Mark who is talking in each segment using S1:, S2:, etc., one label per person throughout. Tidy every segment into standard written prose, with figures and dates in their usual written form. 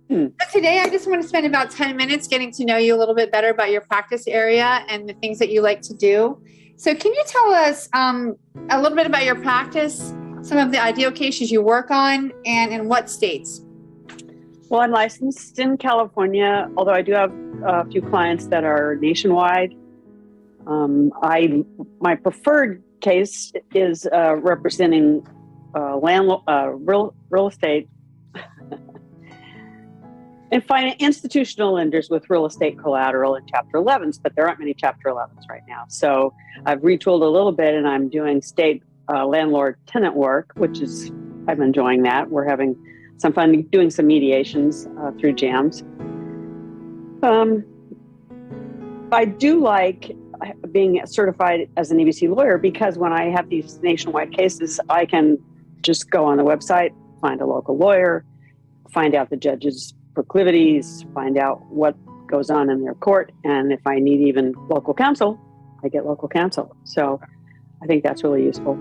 S1: But today, I just want to spend about 10 minutes getting to know you a little bit better about your practice area and the things that you like to do. So can you tell us a little bit about your practice, some of the ideal cases you work on, and in what states?
S2: Well, I'm licensed in California, although I do have a few clients that are nationwide. My preferred case is representing real estate and institutional lenders with real estate collateral in Chapter 11s, but there aren't many Chapter 11s right now. So I've retooled a little bit, and I'm doing state landlord-tenant work, which is, I'm enjoying that. We're having some fun doing some mediations through jams. I do like being certified as an ABC lawyer because when I have these nationwide cases, I can just go on the website, find a local lawyer, find out the judge's proclivities, find out what goes on in their court. And if I need even local counsel, I get local counsel. So I think that's really useful.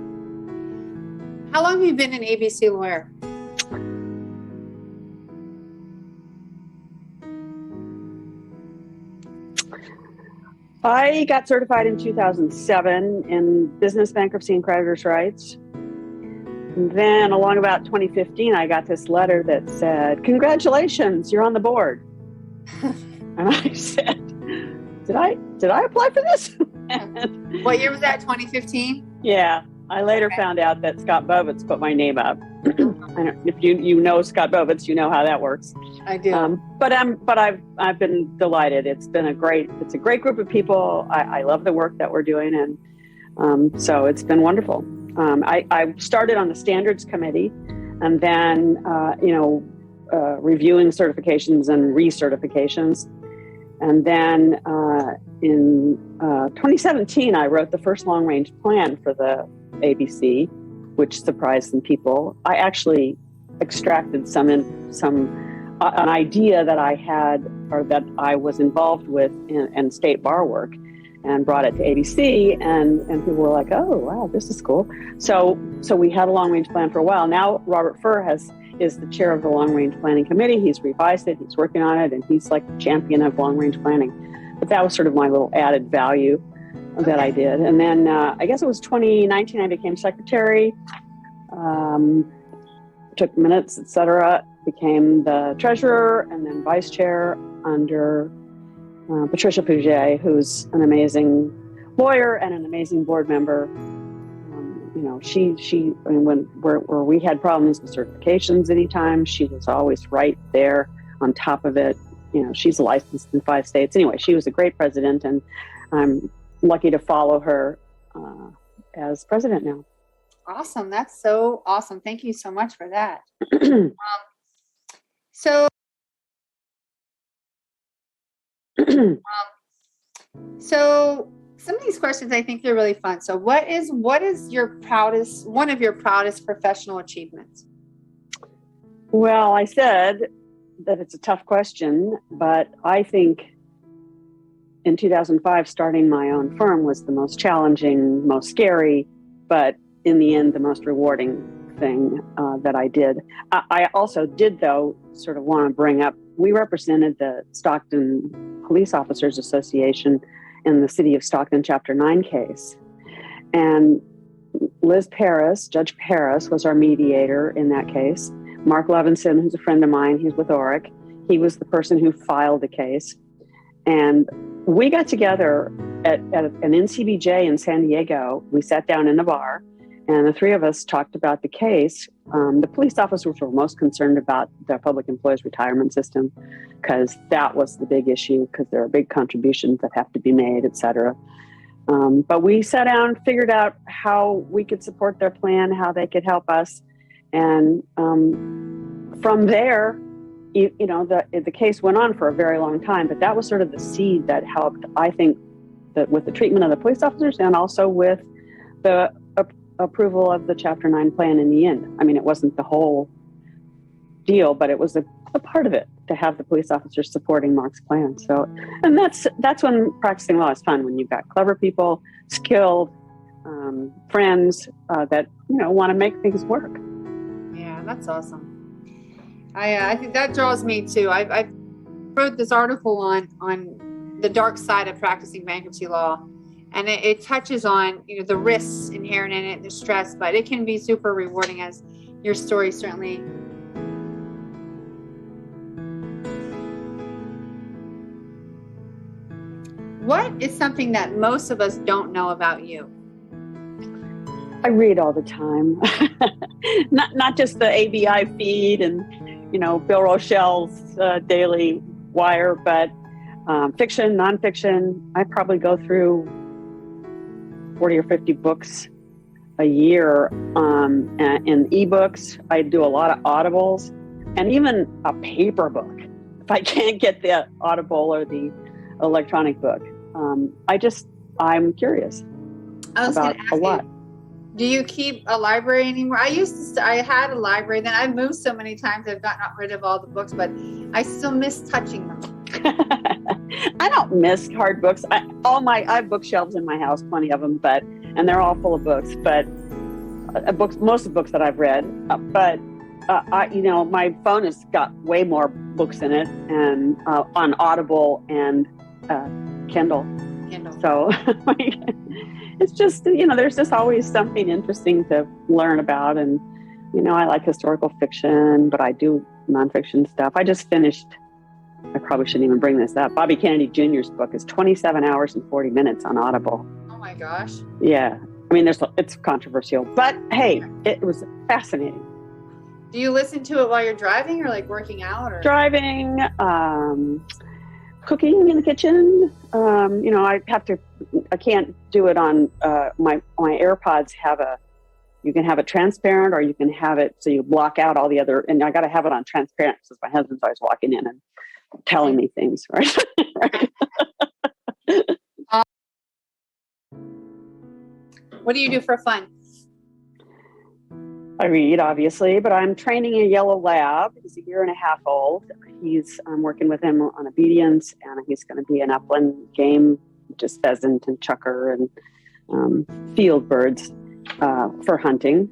S1: How long have you been an ABC lawyer?
S2: I got certified in 2007 in business, bankruptcy, and creditors' rights. And then along about 2015, I got this letter that said, "Congratulations, you're on the board." And I said, did I apply for this?
S1: What year was that, 2015?
S2: Yeah. I later found out that Scott Bovitz put my name up. If you know Scott Bovitz, you know how that works.
S1: I do.
S2: But I've been delighted. It's a great group of people. I love the work that we're doing, and so it's been wonderful. I started on the standards committee, and then reviewing certifications and recertifications, and then in 2017 I wrote the first long range plan for the ABC, which surprised some people. I actually extracted an idea that I had or that I was involved with in state bar work and brought it to ABC, and people were like, "Oh, wow, this is cool." So we had a long range plan for a while. Now Robert Furr is the chair of the long range planning committee. He's revised it, he's working on it, and he's like the champion of long range planning. But that was sort of my little added value that I did. And then I guess it was 2019, I became secretary, took minutes, etc., became the treasurer and then vice chair under Patricia Puget, who's an amazing lawyer and an amazing board member. Where we had problems with certifications anytime, she was always right there on top of it. She's licensed in 5 states. Anyway, she was a great president, and I'm lucky to follow her as president now.
S1: Awesome. That's so awesome. Thank you so much for that. So some of these questions, I think they're really fun. So what is one of your proudest professional achievements?
S2: Well, I said that it's a tough question, but I think in 2005, starting my own firm was the most challenging, most scary, but in the end, the most rewarding thing that I did. I also did, though, sort of want to bring up, we represented the Stockton Police Officers Association in the City of Stockton Chapter 9 case. And Judge Paris was our mediator in that case. Mark Levinson, who's a friend of mine, he's with ORIC. He was the person who filed the case. And we got together at an NCBJ in San Diego. We sat down in a bar, and the 3 of us talked about the case. The police officers were most concerned about the public employees retirement system because that was the big issue, because there are big contributions that have to be made, et cetera. But we sat down, figured out how we could support their plan, how they could help us. And from there, the case went on for a very long time, but that was sort of the seed that helped, I think, that with the treatment of the police officers and also with the approval of the Chapter 9 plan in the end. I mean, it wasn't the whole deal, but it was a part of it to have the police officers supporting Mark's plan. So, and that's when practicing law is fun, when you've got clever people, skilled friends that want to make things work.
S1: Yeah, that's awesome. I think that draws me too. I wrote this article on the dark side of practicing bankruptcy law, and it touches on the risks inherent in it, the stress, but it can be super rewarding, as your story certainly. What is something that most of us don't know about you?
S2: I read all the time, not just the ABI feed and Bill Rochelle's Daily Wire, but fiction, nonfiction. I probably go through 40 or 50 books a year in ebooks. I do a lot of audibles and even a paper book if I can't get the audible or the electronic book. I'm curious about a lot.
S1: Do you keep a library anymore? I had a library, then I've moved so many times I've gotten rid of all the books, but I still miss touching them.
S2: I don't miss hard books. I have bookshelves in my house, plenty of them, and they're all full of books, but most of the books that I've read, my phone has got way more books in it, and on Audible and Kindle. So it's just, there's just always something interesting to learn about. And, I like historical fiction, but I do nonfiction stuff. I just finished, I probably shouldn't even bring this up, Bobby Kennedy Jr.'s book is 27 hours and 40 minutes on Audible.
S1: Oh my gosh.
S2: Yeah. I mean, it's controversial, but hey, it was fascinating.
S1: Do you listen to it while you're driving or like working out? Or
S2: Driving, cooking in the kitchen. I can't do it on my AirPods you can have it transparent, or you can have it so you block out all the other, and I got to have it on transparent because my husband's always walking in and telling me things, right?
S1: What do you do for fun?
S2: I read, obviously, but I'm training a yellow lab. He's a year and a half old. I'm working with him on obedience, and he's going to be an upland game, just pheasant and chukar and field birds for hunting.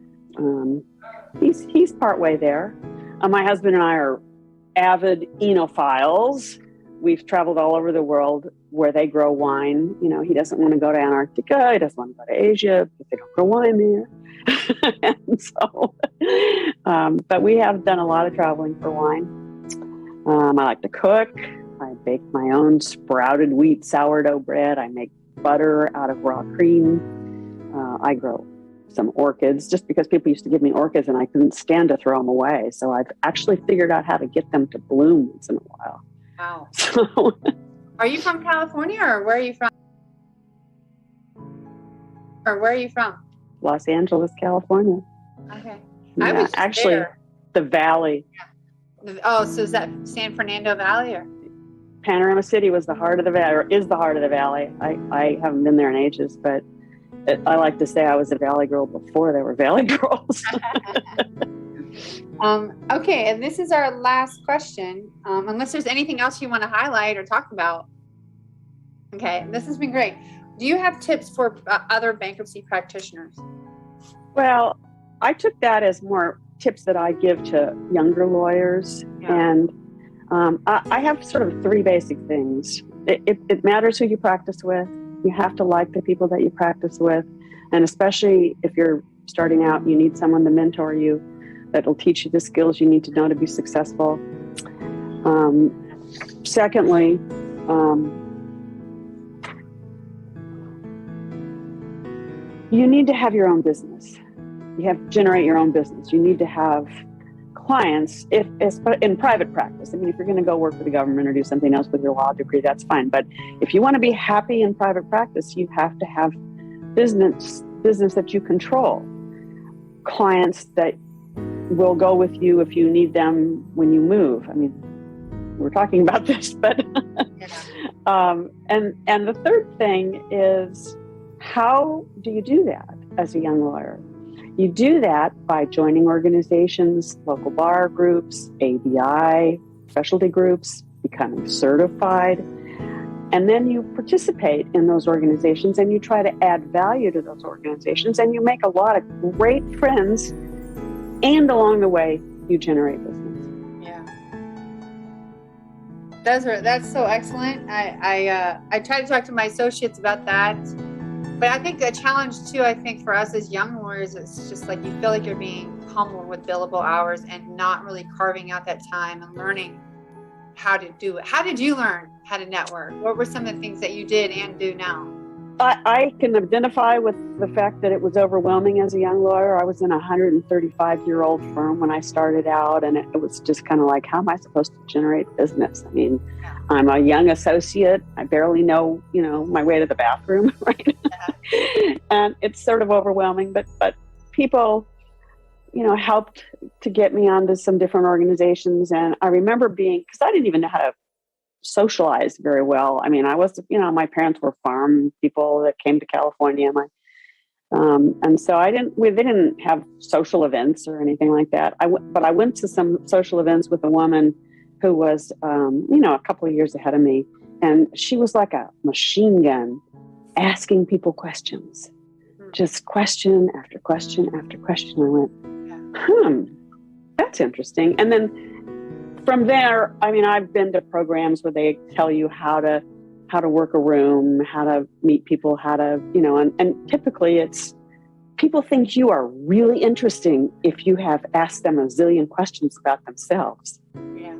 S2: He's partway there. My husband and I are avid enophiles. We've traveled all over the world where they grow wine. He doesn't want to go to Antarctica. He doesn't want to go to Asia because they don't grow wine there. And so, but we have done a lot of traveling for wine. I like to cook. I bake my own sprouted wheat sourdough bread. I make butter out of raw cream. I grow some orchids just because people used to give me orchids and I couldn't stand to throw them away. So I've actually figured out how to get them to bloom once in a while.
S1: Wow.
S2: So,
S1: are you from California, or where are you from? Or where are you from?
S2: Los Angeles, California.
S1: Okay.
S2: Yeah,
S1: I was
S2: actually
S1: there.
S2: The Valley.
S1: Yeah. Oh, so is that San Fernando Valley, or?
S2: Panorama City was the heart of the valley, or is the heart of the valley. I haven't been there in ages, but I like to say I was a valley girl before there were valley girls.
S1: Okay, and this is our last question. Unless there's anything else you want to highlight or talk about. Okay, this has been great. Do you have tips for other bankruptcy practitioners?
S2: Well, I took that as more tips that I give to younger lawyers. Yeah. And I have sort of three basic things. It matters who you practice with. You have to like the people that you practice with. And especially if you're starting out, you need someone to mentor you that will teach you the skills you need to know to be successful. Secondly, you need to have your own business. You have to generate your own business. You need to have clients in private practice. I mean, if you're going to go work for the government or do something else with your law degree, that's fine. But if you want to be happy in private practice, you have to have business that you control. Clients that will go with you if you need them when you move. I mean, we're talking about this, but and the third thing is, how do you do that as a young lawyer? You do that by joining organizations, local bar groups, ABI, specialty groups, becoming certified, and then you participate in those organizations and you try to add value to those organizations, and you make a lot of great friends, and along the way, you generate business.
S1: Yeah. That's so excellent. I try to talk to my associates about that, but I think a challenge too. I think for us as young lawyers, it's just like you feel like you're being pummeled with billable hours and not really carving out that time and learning how to do it. How did you learn how to network? What were some of the things that you did and do now?
S2: I can identify with the fact that it was overwhelming as a young lawyer. I was in a 135-year-old firm when I started out, and it was just kind of like, how am I supposed to generate business? I mean, I'm a young associate. I barely know, my way to the bathroom, right? And it's sort of overwhelming, but people, helped to get me onto some different organizations. And I remember because I didn't even know how to socialize very well. I mean, I was, my parents were farm people that came to California. And so they didn't have social events or anything like that. But I went to some social events with a woman who was, a couple of years ahead of me. And she was like a machine gun asking people questions, just question after question after question. I went, that's interesting. And then from there, I mean, I've been to programs where they tell you how to work a room, how to meet people, how to, and typically it's people think you are really interesting if you have asked them a zillion questions about themselves. Yeah.